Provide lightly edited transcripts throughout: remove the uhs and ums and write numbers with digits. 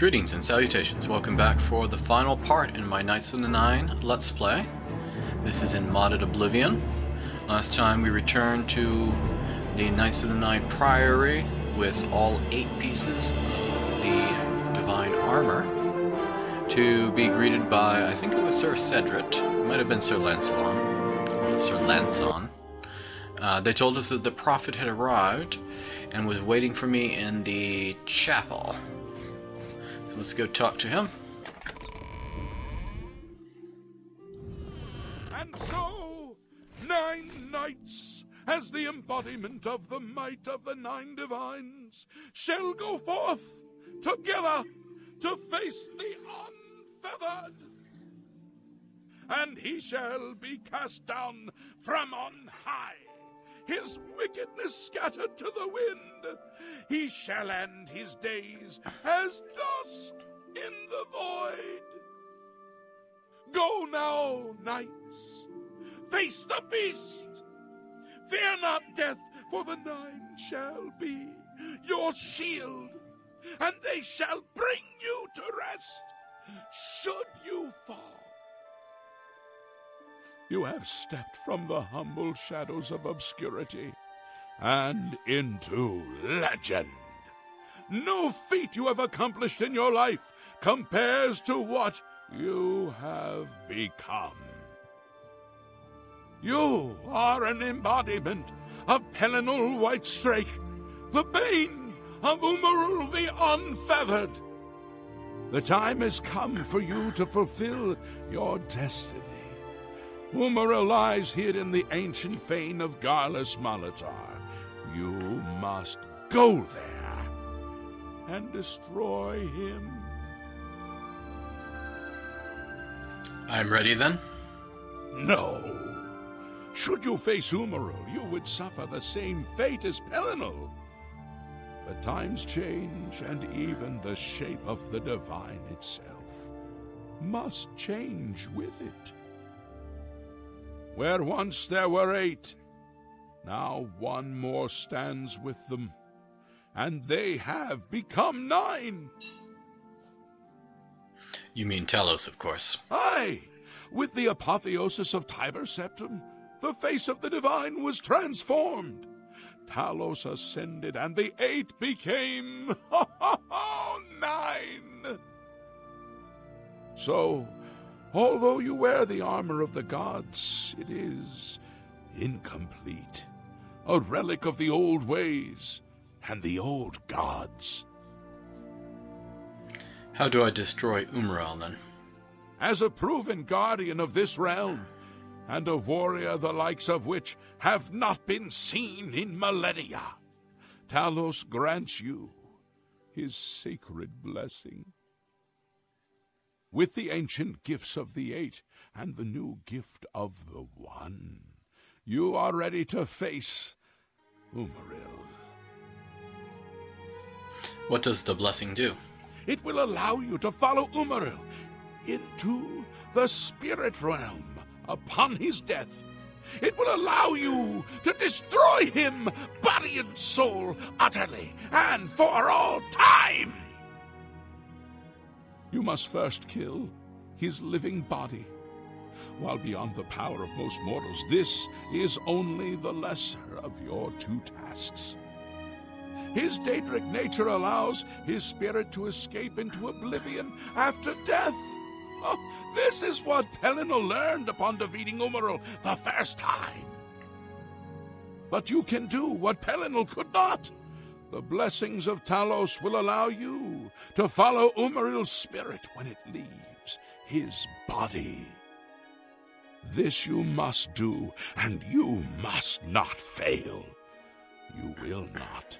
Greetings and salutations, welcome back for the final part in my Knights of the Nine Let's Play. This is in modded Oblivion. Last time we returned to the Knights of the Nine Priory with all 8 pieces of the Divine Armor to be greeted by, I think it was Sir Cedric, it might have been Sir Lanson. They told us that the Prophet had arrived and was waiting for me in the chapel. So let's go talk to him. And so, 9 knights, as the embodiment of the might of the 9 divines, shall go forth together to face the Unfeathered. And he shall be cast down from on high, his wickedness scattered to the wind. He shall end his days as dust in the void. Go now, knights, face the beast. Fear not death, for the 9 shall be your shield, and they shall bring you to rest, should you fall. You have stepped from the humble shadows of obscurity and into legend. No feat you have accomplished in your life compares to what you have become. You are an embodiment of Pelinal Whitestrake, the bane of Umaril the Unfeathered. The time has come for you to fulfill your destiny. Umaril lies hid in the ancient fane of Garlus Molitar. You must go there and destroy him. I'm ready then? No. Should you face Umaril, you would suffer the same fate as Pelinal. But times change, and even the shape of the divine itself must change with it. Where once there were 8, now 1 more stands with them, and they have become 9. You mean Talos, of course. Aye, with the apotheosis of Tiber Septim, the face of the divine was transformed. Talos ascended, and the 8 became 9. So, although you wear the armor of the gods, it is incomplete, a relic of the old ways and the old gods. How do I destroy Umaril then? As a proven guardian of this realm, and a warrior the likes of which have not been seen in millennia, Talos grants you his sacred blessing. With the ancient gifts of the 8 and the new gift of the 1, you are ready to face Umaril. What does the blessing do? It will allow you to follow Umaril into the spirit realm upon his death. It will allow you to destroy him, body and soul, utterly and for all time. You must first kill his living body. While beyond the power of most mortals, this is only the lesser of your 2 tasks. His Daedric nature allows his spirit to escape into oblivion after death. Oh, this is what Pelinal learned upon defeating Umaril the first time. But you can do what Pelinal could not. The blessings of Talos will allow you to follow Umaril's spirit when it leaves his body. This you must do, and you must not fail. You will not,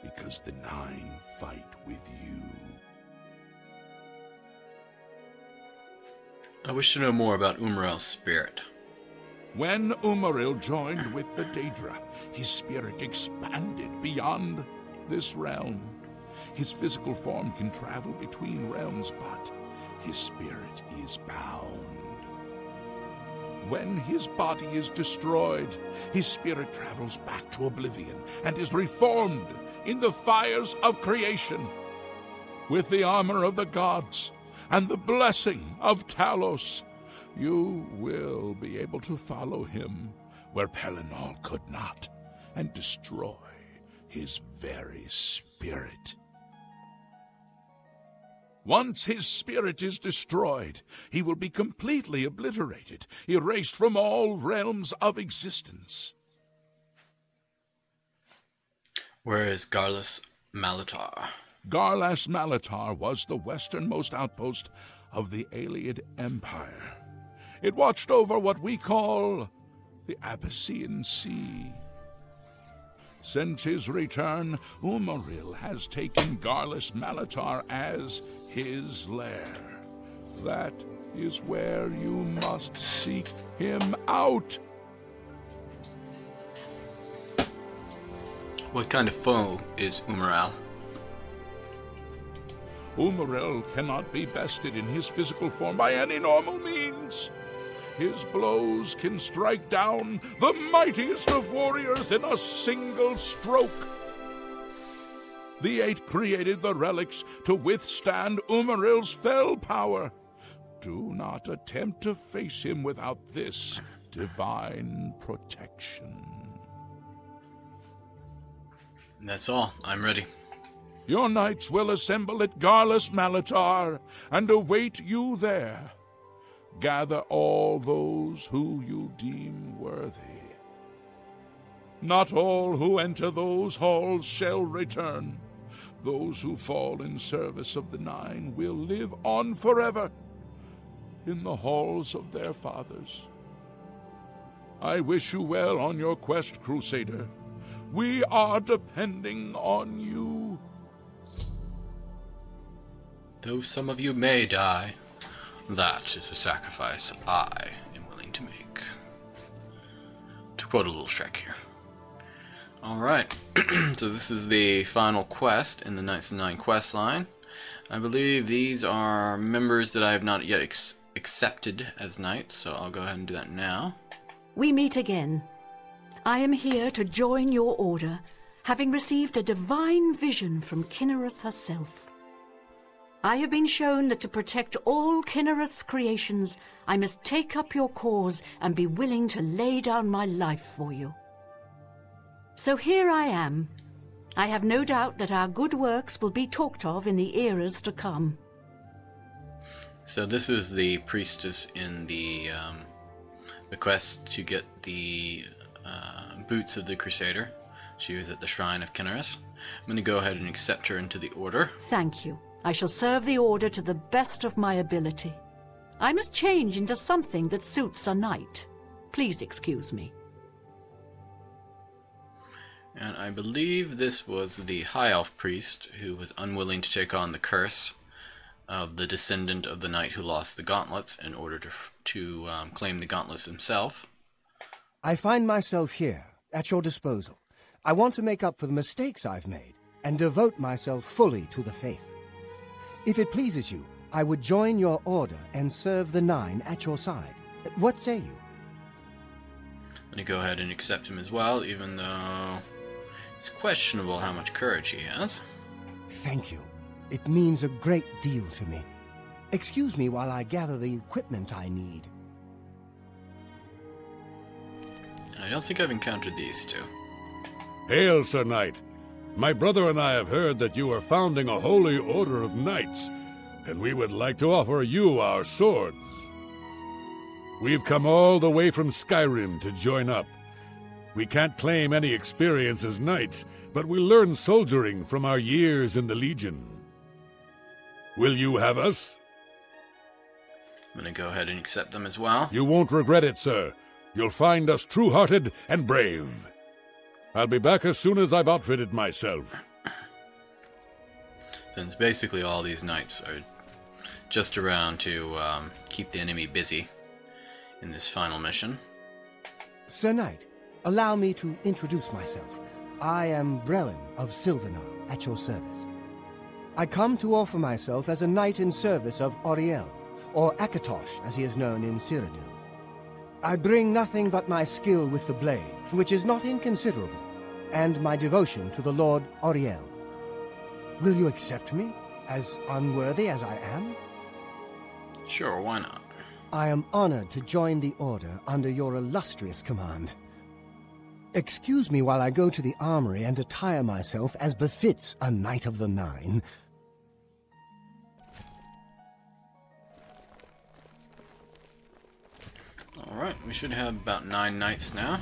because the 9 fight with you. I wish to know more about Umaril's spirit. When Umaril joined with the Daedra, his spirit expanded beyond this realm. His physical form can travel between realms, but his spirit is bound. When his body is destroyed, his spirit travels back to Oblivion and is reformed in the fires of creation. with the armor of the gods and the blessing of Talos, you will be able to follow him where Pelinal could not, and destroy his very spirit. Once his spirit is destroyed, he will be completely obliterated, erased from all realms of existence. Where is Garlas Malatar? Garlas Malatar was the westernmost outpost of the Ayleid Empire. It watched over what we call the Abyssinian Sea. Since his return, Umaril has taken Garlas Malatar as his lair. That is where you must seek him out. What kind of foe is Umaril? Umaril cannot be bested in his physical form by any normal means. His blows can strike down the mightiest of warriors in a single stroke. The Eight created the relics to withstand Umaril's fell power. Do not attempt to face him without this divine protection. That's all. I'm ready. Your knights will assemble at Garlas Malatar and await you there. Gather all those who you deem worthy. Not all who enter those halls shall return. Those who fall in service of the Nine will live on forever in the halls of their fathers. I wish you well on your quest, Crusader. We are depending on you. Though some of you may die, that is a sacrifice I am willing to make. To quote a little Shrek here. Alright, so this is the final quest in the Knights of the Nine quest line. I believe these are members that I have not yet accepted as knights, so I'll go ahead and do that now. We meet again. I am here to join your order, having received a divine vision from Kynareth herself. I have been shown that to protect all Kynareth's creations, I must take up your cause and be willing to lay down my life for you. So here I am. I have no doubt that our good works will be talked of in the eras to come. So this is the priestess in the quest to get the boots of the Crusader. She was at the shrine of Kynareth. I'm going to go ahead and accept her into the order. Thank you. I shall serve the order to the best of my ability. I must change into something that suits a knight. Please excuse me. And I believe this was the High Elf priest who was unwilling to take on the curse of the descendant of the knight who lost the gauntlets in order to claim the gauntlets himself. I find myself here, at your disposal. I want to make up for the mistakes I've made and devote myself fully to the faith. If it pleases you, I would join your order and serve the Nine at your side. What say you? I'm going to go ahead and accept him as well, even though it's questionable how much courage he has. Thank you. It means a great deal to me. Excuse me while I gather the equipment I need. And I don't think I've encountered these two. Hail, Sir Knight. My brother and I have heard that you are founding a holy order of knights, and we would like to offer you our swords. We've come all the way from Skyrim to join up. We can't claim any experience as knights, but we learn soldiering from our years in the Legion. Will you have us? I'm going to go ahead and accept them as well. You won't regret it, sir. You'll find us true-hearted and brave. I'll be back as soon as I've outfitted myself. Since basically all these knights are just around to keep the enemy busy in this final mission. Sir Knight, allow me to introduce myself. I am Brelin of Silvenar, at your service. I come to offer myself as a knight in service of Auriel, or Akatosh as he is known in Cyrodiil. I bring nothing but my skill with the blade, which is not inconsiderable, and my devotion to the Lord Auriel. Will you accept me, as unworthy as I am? Sure, why not? I am honored to join the Order under your illustrious command. Excuse me while I go to the Armory and attire myself as befits a Knight of the Nine. Alright, we should have about 9 knights now.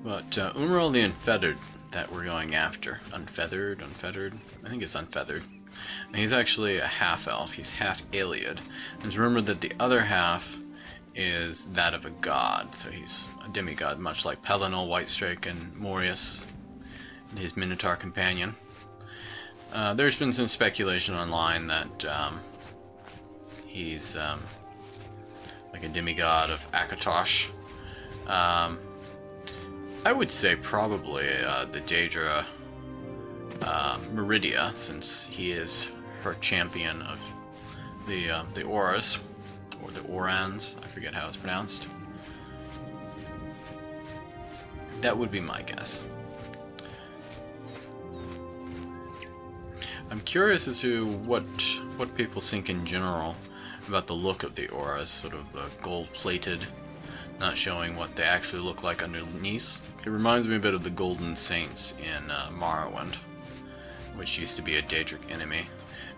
But Umaril the Unfeathered that we're going after. Unfeathered? I think it's Unfeathered. And he's actually a half-elf. He's half-Iliad. And it's rumored that the other half is that of a god. So he's a demigod, much like Pelinal, Whitestrake, and Morius, his Minotaur companion. There's been some speculation online that he's like a demigod of Akatosh. I would say probably the Daedra Meridia, since he is her champion of the Auras, or the Orans, I forget how it's pronounced. That would be my guess. I'm curious as to what people think in general about the look of the Auras, sort of the gold-plated, not showing what they actually look like underneath. It reminds me a bit of the Golden Saints in Morrowind, which used to be a Daedric enemy.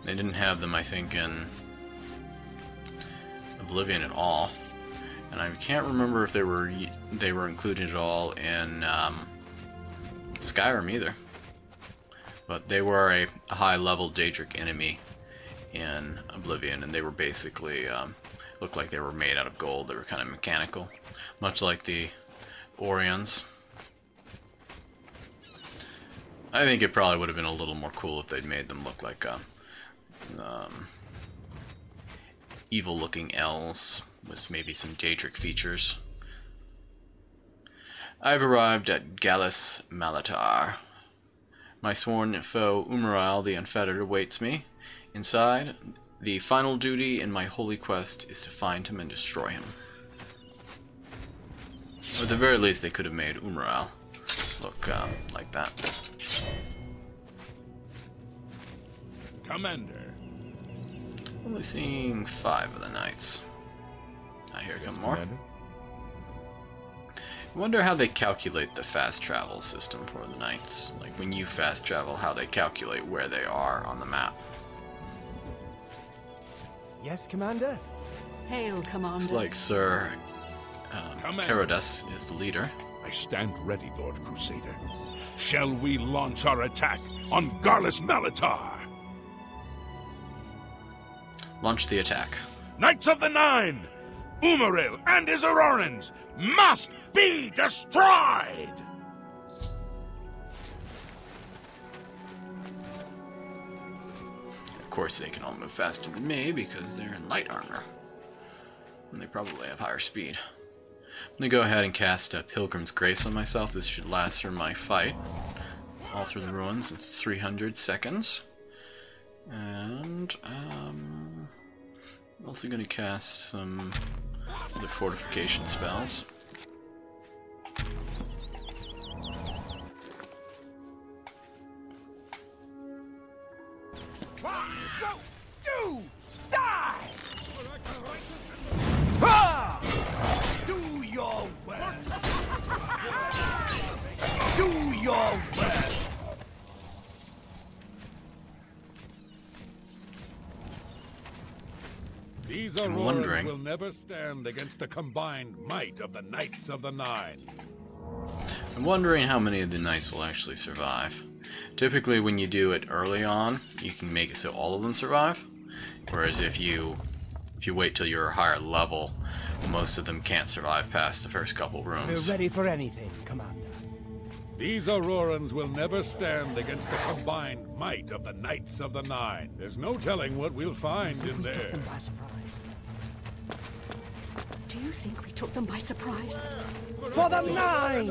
They didn't have them, I think, in Oblivion at all, and I can't remember if they were included at all in Skyrim either. But they were a high-level Daedric enemy in Oblivion, and they were basically looked like they were made out of gold. They were kind of mechanical, much like the Orions. I think it probably would have been a little more cool if they'd made them look like evil-looking elves with maybe some Daedric features. I've arrived at Gallus Malatar. My sworn foe Umaril the Unfeathered awaits me. Inside, the final duty in my holy quest is to find him and destroy him. Or at the very least, they could have made Umaril look like that. Commander. Only seeing 5 of the knights. I hear come more. Commander. I wonder how they calculate the fast travel system for the knights. Like when you fast travel, how they calculate where they are on the map. Yes, Commander? Hail, Commander. Looks like Sir Caradus is the leader. I stand ready, Lord Crusader. Shall we launch our attack on Gallus Malatar? Launch the attack. Knights of the Nine! Umaril and his Aurorans must be destroyed! Of course, they can all move faster than me because they're in light armor. And they probably have higher speed. I'm going to go ahead and cast Pilgrim's Grace on myself. This should last through my fight. All through the ruins. It's 300 seconds. And, I'm also going to cast some other fortification spells. Do die! Do your worst! Do your worst! These I'm Aurorans wondering. will never stand against the combined might of the Knights of the Nine. I'm wondering how many of the knights will actually survive. Typically when you do it early on, you can make it so all of them survive. Whereas if you wait till you're a higher level, most of them can't survive past the first couple rooms. We're ready for anything, Commander. These Aurorans will never stand against the combined might of the Knights of the Nine. There's no telling what we'll find in there. Took them by surprise. Do you think we took them by surprise? For the Nine!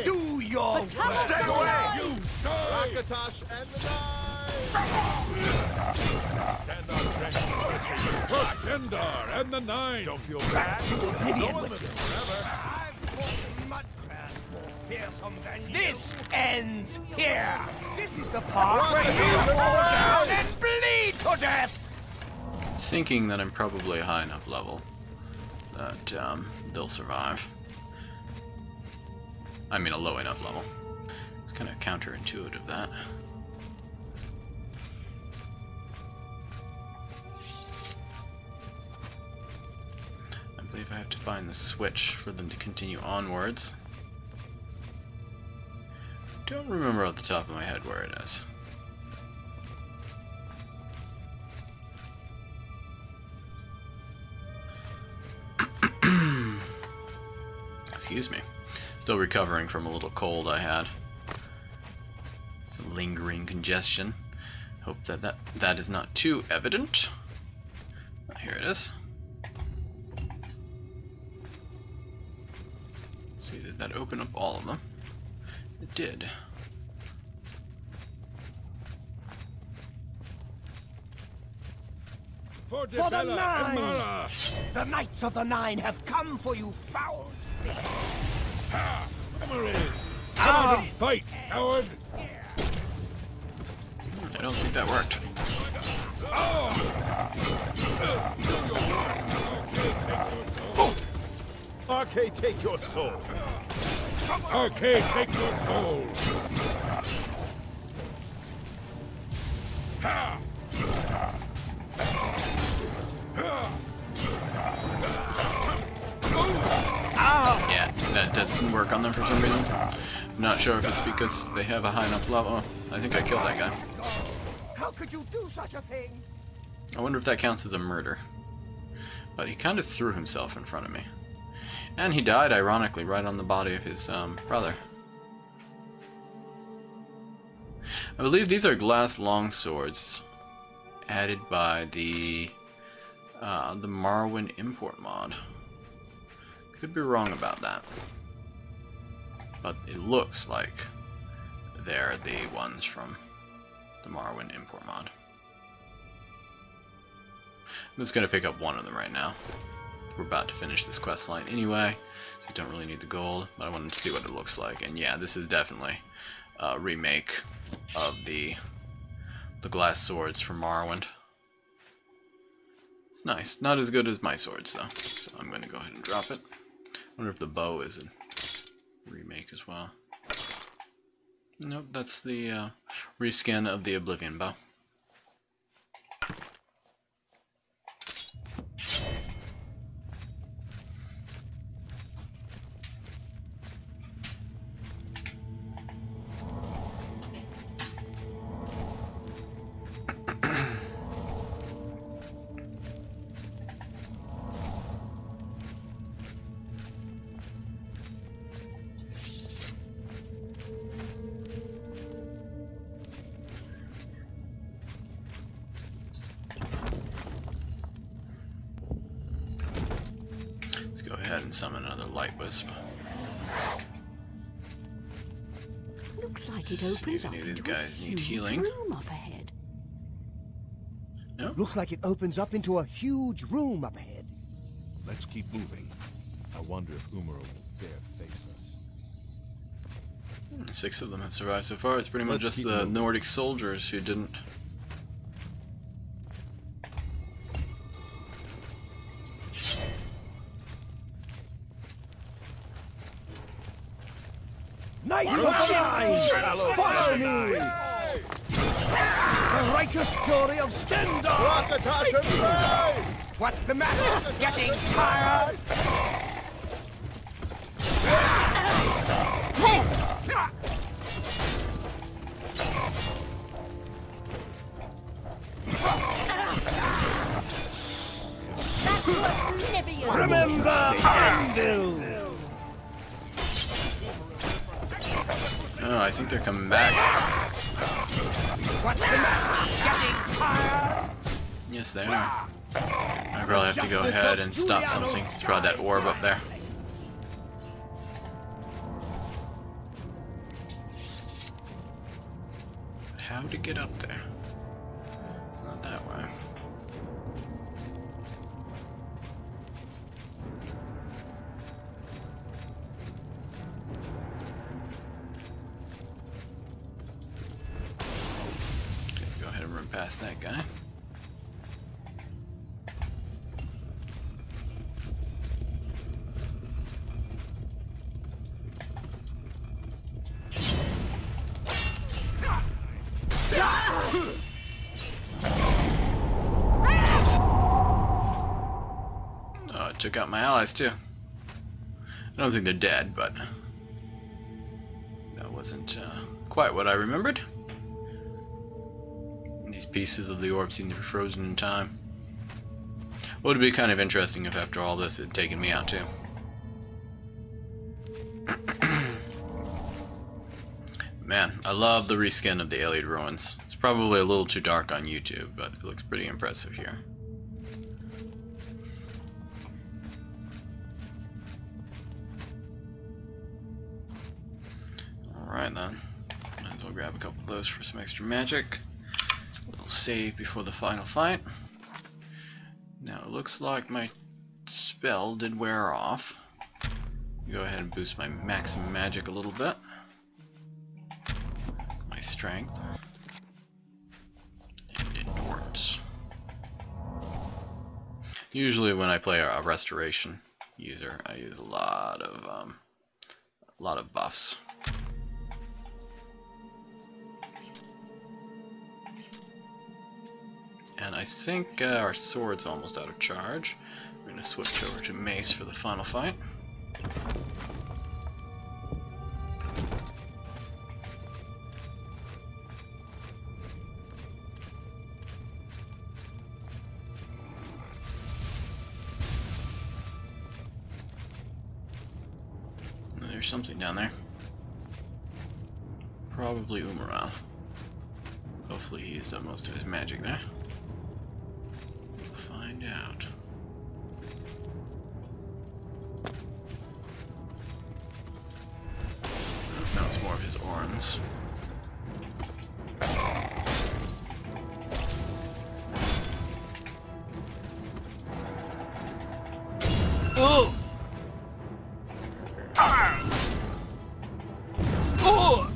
Do your worst! Stay away! You Rakatosh and the Nine! Gendar and the Nine! Don't feel bad. Oblivion I've fought mudcrabs more fearsome than you. This ends here! This is the part where you fall down and to death! Thinking that I'm probably a high enough level that they'll survive. I mean, a low enough level. It's kind of counterintuitive, that. I believe I have to find the switch for them to continue onwards. Don't remember off the top of my head where it is. Excuse me. Still recovering from a little cold I had. Some lingering congestion. Hope that is not too evident. Here it is. See, did that open up all of them? It did. For the Nine! The Knights of the Nine have come for you, foul! Umaril! Come out and fight, coward! I don't think that worked. Arcade, take your soul! Arcade, take your soul! Yeah, that doesn't work on them for some reason. I'm not sure if it's because they have a high enough level. Oh, I think I killed that guy. How could you do such a thing? I wonder if that counts as a murder. But he kind of threw himself in front of me. And he died, ironically, right on the body of his brother. I believe these are glass longswords added by the Morrowind import mod. Could be wrong about that. But it looks like they're the ones from the Morrowind import mod. I'm just going to pick up one of them right now. We're about to finish this quest line anyway, so you don't really need the gold, but I wanted to see what it looks like. And yeah, this is definitely a remake of the glass swords from Morrowind. It's nice. Not as good as my swords, though, so I'm going to go ahead and drop it. I wonder if the bow is a remake as well. Nope, that's the reskin of the Oblivion bow. Let's go ahead and summon another light wisp. Looks like it See if opens up any of these into a guys need huge healing. room up ahead. No? Looks like it opens up into a huge room up ahead. Let's keep moving. I wonder if Umaril will dare face us. 6 of them have survived so far. It's pretty much Let's just keep the moving. Nordic soldiers who didn't. Knights of the Nine! Follow me! The righteous fury of Stendar! Rakatash and Ray! What's the matter? Getting tired? Remember Anvil! Oh, I think they're coming back. What's the matter? Getting tired? Yes, they are. I probably have to go ahead and stop something. It's probably that orb up there. How to get up there? It's not that way. Okay, go ahead and run past that guy. took out my allies too. I don't think they're dead, but that wasn't quite what I remembered. These pieces of the orb seem to be frozen in time. Well, it'd be kind of interesting if after all this it had taken me out too. Man, I love the reskin of the Alien Ruins. It's probably a little too dark on YouTube, but it looks pretty impressive here. Alright then, might as well grab a couple of those for some extra magic. A little save before the final fight. Now it looks like my spell did wear off. Go ahead and boost my maximum magic a little bit. My strength. And endurance. Usually when I play a restoration user, I use a lot of buffs. And I think our sword's almost out of charge. We're going to switch over to mace for the final fight. There's something down there. Probably Umaril. Hopefully he used up most of his magic there. We'll find out. Now it's more of his orns. Oh! Oh!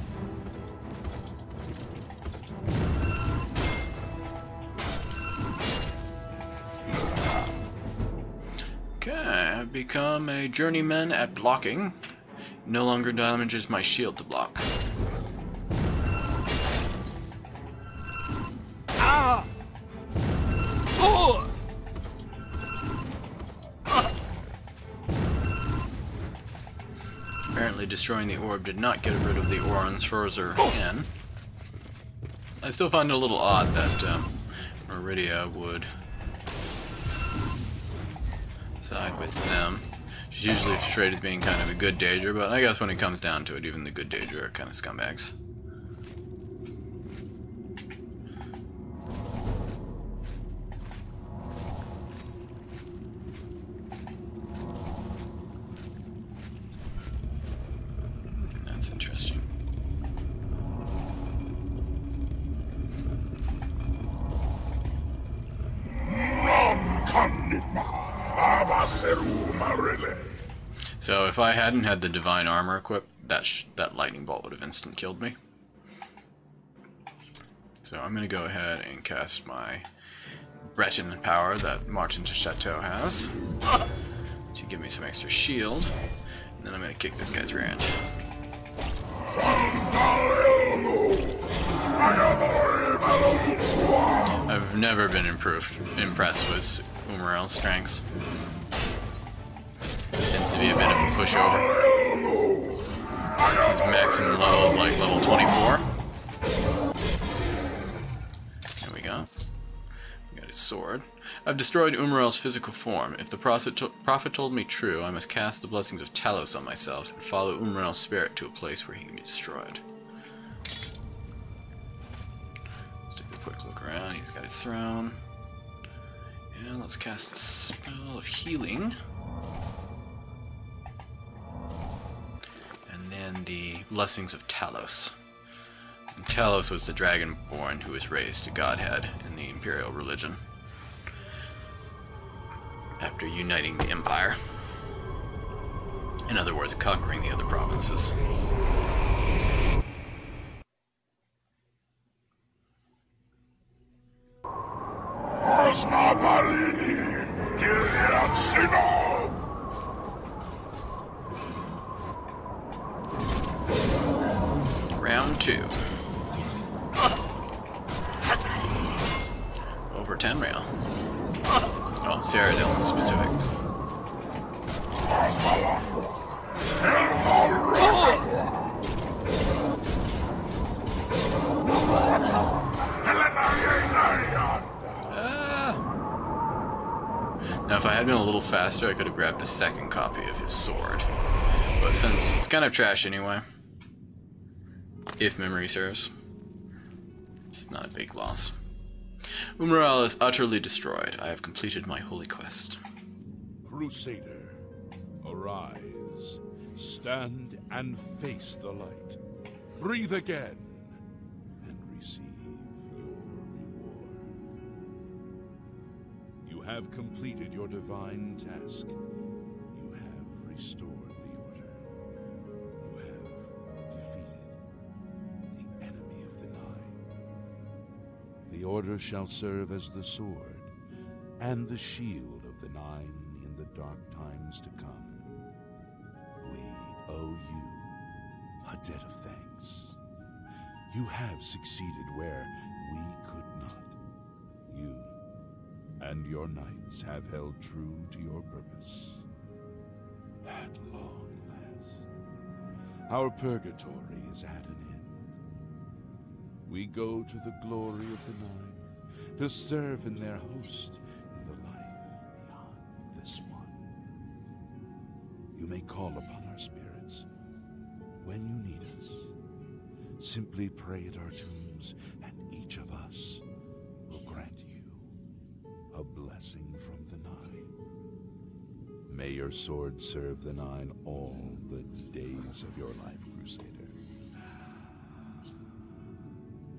Okay, I've become a journeyman at blocking. No longer damages my shield to block. Ah! Oh! Apparently destroying the orb did not get rid of the orns further in. I still find it a little odd that Meridia would side with them. She's usually portrayed as being kind of a good Daedra, but I guess when it comes down to it, even the good Daedra are kind of scumbags. That's interesting. So if I hadn't had the divine armor equipped, that lightning bolt would have instant killed me. So I'm going to go ahead and cast my Breton power that Martin de Chateau has to give me some extra shield. And then I'm going to kick this guy's rear end. I've never been impressed with Umaril's strengths. Tends to be a bit of a pushover. His maximum level is like level 24. There we go. We got his sword. I've destroyed Umaril's physical form. If the prophet told me true, I must cast the blessings of Talos on myself and follow Umaril's spirit to a place where he can be destroyed. Let's take a quick look around. He's got his throne. And let's cast a spell of healing. And then the blessings of Talos. And Talos was the dragonborn who was raised to godhead in the imperial religion after uniting the empire. In other words, conquering the other provinces. Round 2. Over 10 rail. Oh, Cyrodiil in specific. Now, if I had been a little faster, I could have grabbed a second copy of his sword. But since it's kind of trash anyway, if memory serves, it's not a big loss. Umaril is utterly destroyed. I have completed my holy quest. Crusader, arise, stand and face the light. Breathe again, and receive your reward. You have completed your divine task. You have restored the order. You have defeated the enemy of the Nine. The order shall serve as the sword and the shield of the Nine in the dark times to come. We owe you a debt of thanks. You have succeeded where we could not. You and your knights have held true to your purpose. At long last, our purgatory is at an end. We go to the glory of the Nine to serve in their host in the life beyond this one. You may call upon our spirits when you need us. Simply pray at our tombs, and each of us will grant you a blessing from the Nine. May your sword serve the Nine all the days of your life, Crusader.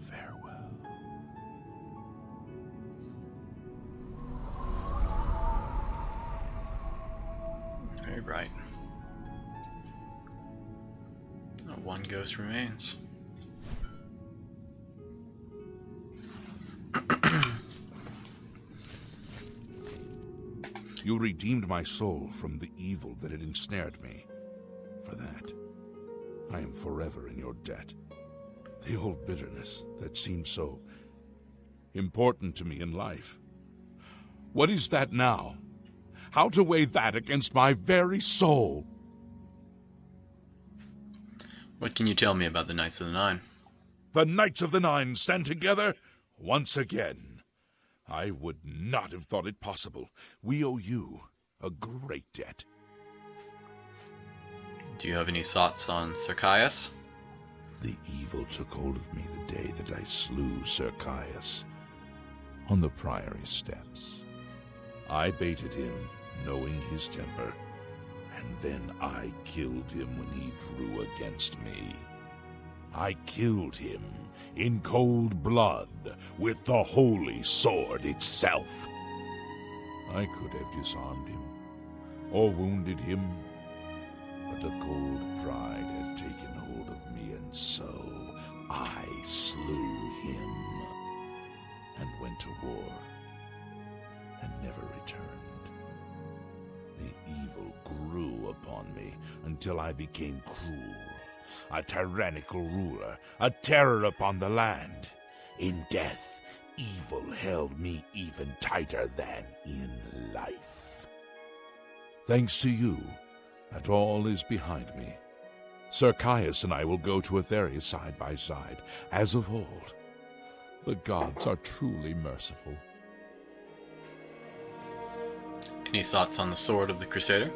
Farewell. Very right. One ghost remains. You redeemed my soul from the evil that had ensnared me. For that, I am forever in your debt. The old bitterness that seemed so important to me in life. What is that now? How to weigh that against my very soul? What can you tell me about the Knights of the Nine? The Knights of the Nine stand together once again. I would not have thought it possible. We owe you a great debt. Do you have any thoughts on Sarkias? The evil took hold of me the day that I slew Sir Caius on the Priory steps. I baited him, knowing his temper, and then I killed him when he drew against me. I killed him in cold blood with the holy sword itself. I could have disarmed him or wounded him, but a cold pride had taken hold of me, and so I slew him and went to war and never returned. The evil grew upon me until I became cruel, a tyrannical ruler, a terror upon the land. In death, evil held me even tighter than in life. Thanks to you, that all is behind me. Sir Caius and I will go to Etheria side by side, as of old. The gods are truly merciful. Any thoughts on the sword of the Crusader?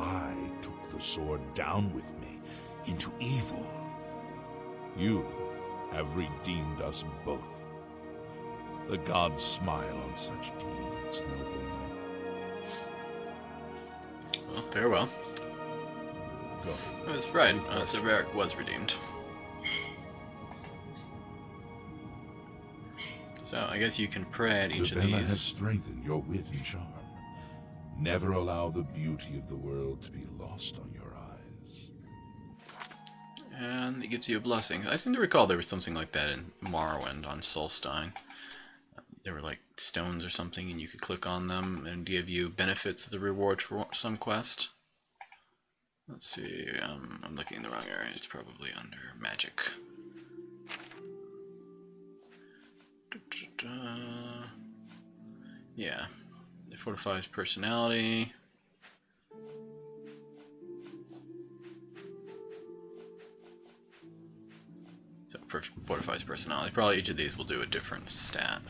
I took the sword down with me into evil. You have redeemed us both. The gods smile on such deeds, noble knight. Well, farewell. Go. That's right. Sir Varric was redeemed. So I guess you can pray at each of Ravenna has these. strengthened your wit and charm. Never allow the beauty of the world to be lost on your eyes. And it gives you a blessing. I seem to recall there was something like that in Morrowind on Solstein. There were like stones or something, and you could click on them and give you benefits of the reward for some quest. Let's see, I'm looking in the wrong area. It's probably under magic. Yeah, it fortifies personality. fortifies personality. Probably each of these will do a different stat.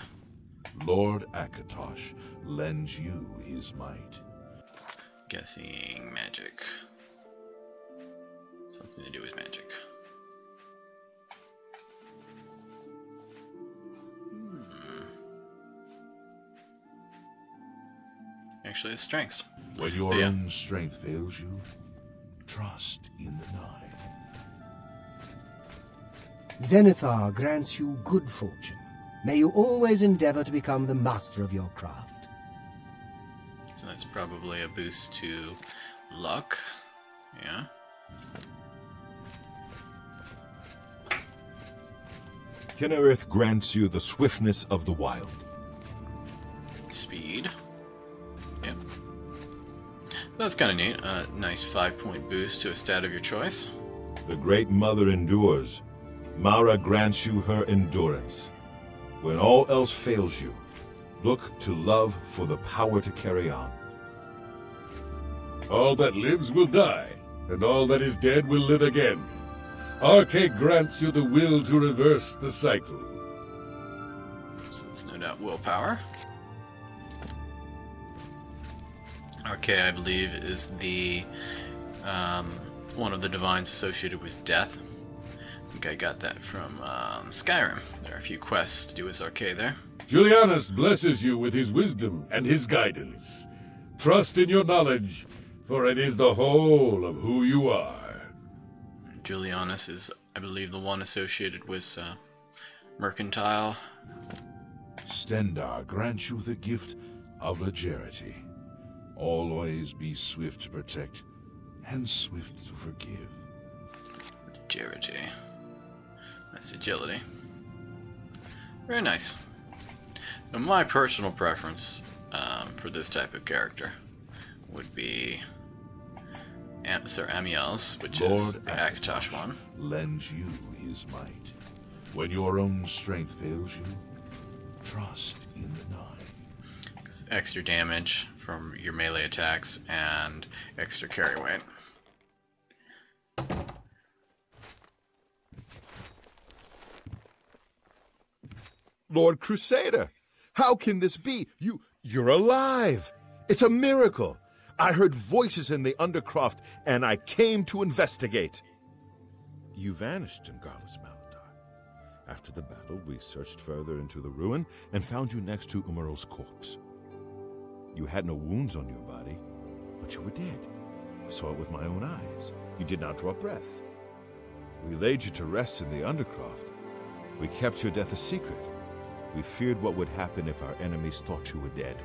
Lord Akatosh lends you his might. Guessing magic. Something to do with magic. Actually, it's strengths. When your own strength fails you, trust in the Nine. Zenithar grants you good fortune. May you always endeavor to become the master of your craft. So that's probably a boost to luck. Yeah. Kinnereth grants you the swiftness of the wild. Speed. Yep. That's kind of neat. Nice 5-point boost to a stat of your choice. The Great Mother endures. Mara grants you her endurance. When all else fails you, look to love for the power to carry on. All that lives will die, and all that is dead will live again. Arche grants you the will to reverse the cycle. So it's no doubt willpower. Arche, I believe, is the one of the divines associated with death. I think I got that from Skyrim. There are a few quests to do with Arche there. Julianus blesses you with his wisdom and his guidance. Trust in your knowledge, for it is the whole of who you are. Julianus is, I believe, the one associated with Mercantile. Stendar grants you the gift of legerity. Always be swift to protect and swift to forgive. Legerity. That's agility. Very nice. Now, my personal preference for this type of character would be Sir Amiel's, which is the Akatosh one. Lends you his might. When your own strength fails you, trust in the Nine. Extra damage from your melee attacks and extra carry weight. Lord Crusader, how can this be? You're alive! It's a miracle! I heard voices in the Undercroft, and I came to investigate. You vanished in Garlus Malatar. After the battle, we searched further into the ruin and found you next to Umaril's corpse. You had no wounds on your body, but you were dead. I saw it with my own eyes. You did not draw breath. We laid you to rest in the Undercroft. We kept your death a secret. We feared what would happen if our enemies thought you were dead.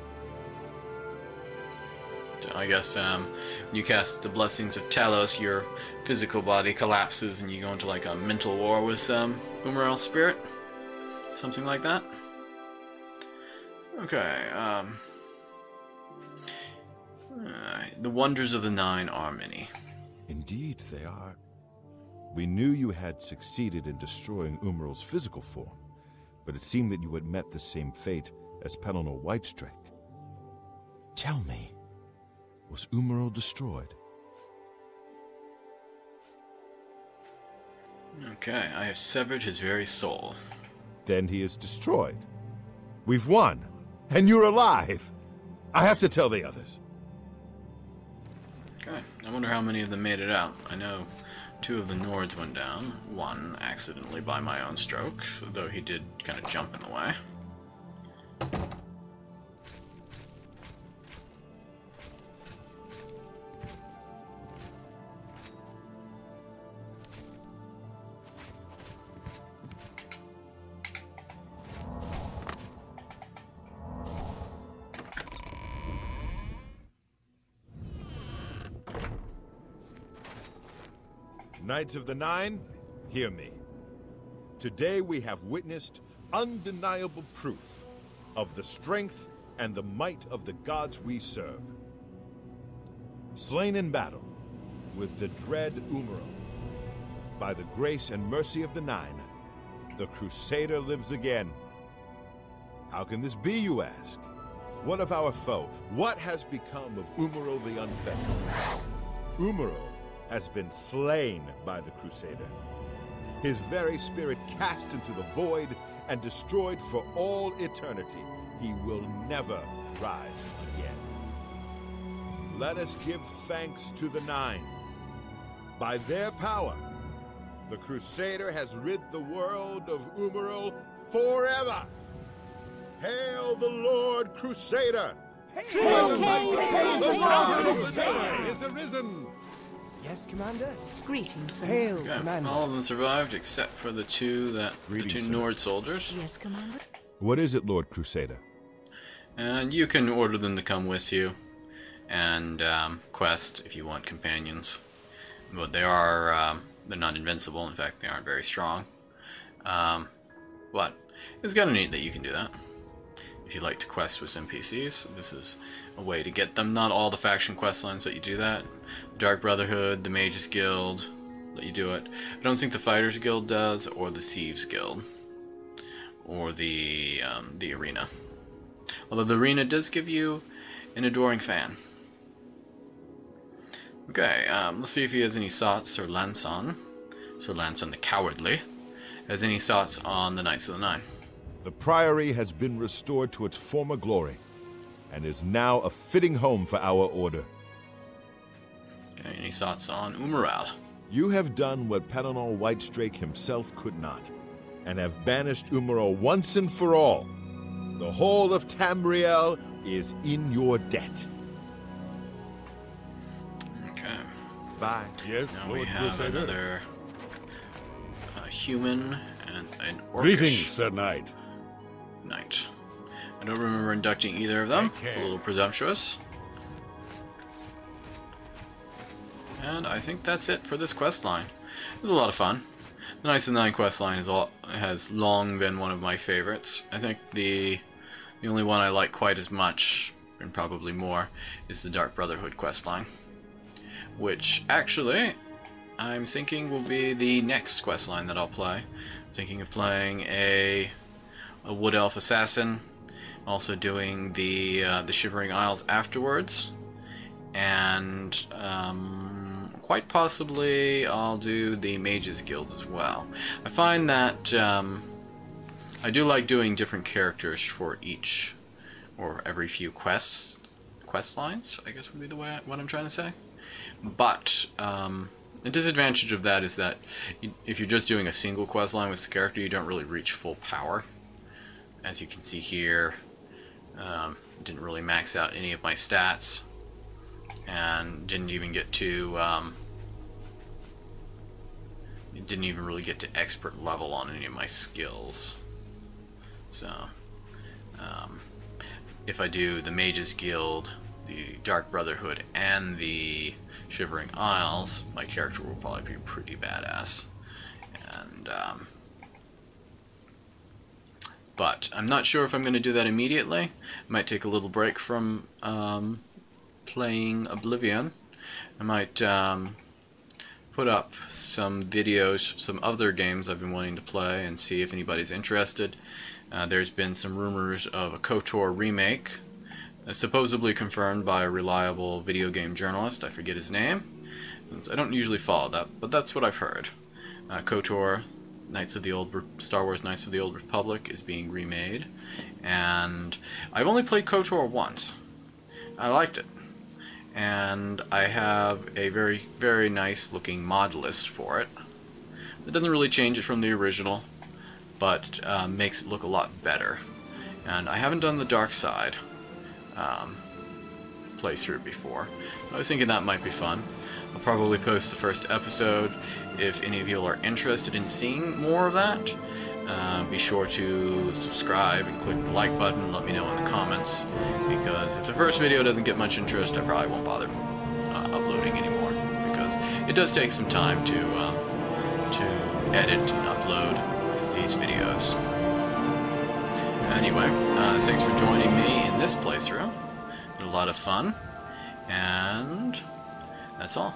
So I guess when you cast the Blessings of Talos, your physical body collapses and you go into like a mental war with Umaril's spirit? Something like that? Okay, the wonders of the Nine are many. Indeed, they are. We knew you had succeeded in destroying Umaril's physical form, but it seemed that you had met the same fate as Pelennor Whitestrake. Tell me, was Umaril destroyed? Okay, I have severed his very soul. Then he is destroyed. We've won, and you're alive. I have to tell the others. Okay, I wonder how many of them made it out. I know 2 of the Nords went down, 1 accidentally by my own stroke, though he did kind of jump in the way. Knights of the Nine, hear me. Today we have witnessed undeniable proof of the strength and the might of the gods we serve. Slain in battle with the dread Umaril, by the grace and mercy of the Nine, the Crusader lives again. How can this be, you ask? What of our foe? What has become of Umaril the Unfeathered? Umaril has been slain by the Crusader. his very spirit cast into the void and destroyed for all eternity. He will never rise again. Let us give thanks to the Nine. By their power, the Crusader has rid the world of Umaril forever. Hail the Lord Crusader! Hail the Lord Crusader is arisen! Yes, Commander? Greetings, sir. Hail, Okay, Commander. all of them survived except for the two Greetings, sir. Nord soldiers. Yes, Commander. What is it, Lord Crusader? And you can order them to come with you and quest if you want companions. But they are they're not invincible. In fact, they aren't very strong. But it's kind of neat that you can do that. If you like to quest with NPCs, this is a way to get them. Not all the faction quest lines that you do that. The Dark Brotherhood, the Mages Guild, let you do it. I don't think the Fighters Guild does, or the Thieves Guild, or the Arena. Although the Arena does give you an Adoring Fan. Okay, let's see if he has any thoughts, Sir Lanson. Sir Lanson the Cowardly has any thoughts on the Knights of the Nine. The Priory has been restored to its former glory, and is now a fitting home for our order. Okay, any thoughts on Umaril? You have done what Palanol Whitestrake himself could not, and have banished Umaril once and for all. The whole of Tamriel is in your debt. Okay, Bye. Yes, now we Lord have Crusader. another human and an orcish Greetings, Sir Knight. knight. I don't remember inducting either of them. Take It's a care. little presumptuous. And I think that's it for this quest line. It was a lot of fun. The Knights of the Nine quest line has long been one of my favorites. I think the only one I like quite as much, and probably more, is the Dark Brotherhood quest line, which actually I'm thinking will be the next quest line that I'll play. I'm thinking of playing a Wood Elf Assassin, also doing the Shivering Isles afterwards, and quite possibly I'll do the Mages Guild as well. I find that I do like doing different characters for each or every few quest lines, I guess would be the way what I'm trying to say. But the disadvantage of that is that if you're just doing a single quest line with the character, you don't really reach full power. As you can see here, didn't really max out any of my stats, and didn't even get to didn't even really get to expert level on any of my skills. So if I do the Mages Guild, the Dark Brotherhood, and the Shivering Isles, my character will probably be pretty badass. And but I'm not sure if I'm going to do that immediately. I might take a little break from playing Oblivion. I might put up some videos, some other games I've been wanting to play, and see if anybody's interested. There's been some rumors of a KOTOR remake, supposedly confirmed by a reliable video game journalist. I forget his name, since I don't usually follow that, but that's what I've heard. KOTOR, Star Wars Knights of the Old Republic, is being remade, and I've only played KOTOR once. I liked it, and I have a very, very nice looking mod list for it. It doesn't really change it from the original, but makes it look a lot better. And I haven't done the Dark Side playthrough before, so I was thinking that might be fun. I'll probably post the first episode. If any of you are interested in seeing more of that, be sure to subscribe and click the like button and let me know in the comments, because if the first video doesn't get much interest, I probably won't bother uploading anymore, because it does take some time to edit and upload these videos. Anyway, thanks for joining me in this playthrough. It was a lot of fun, and that's all.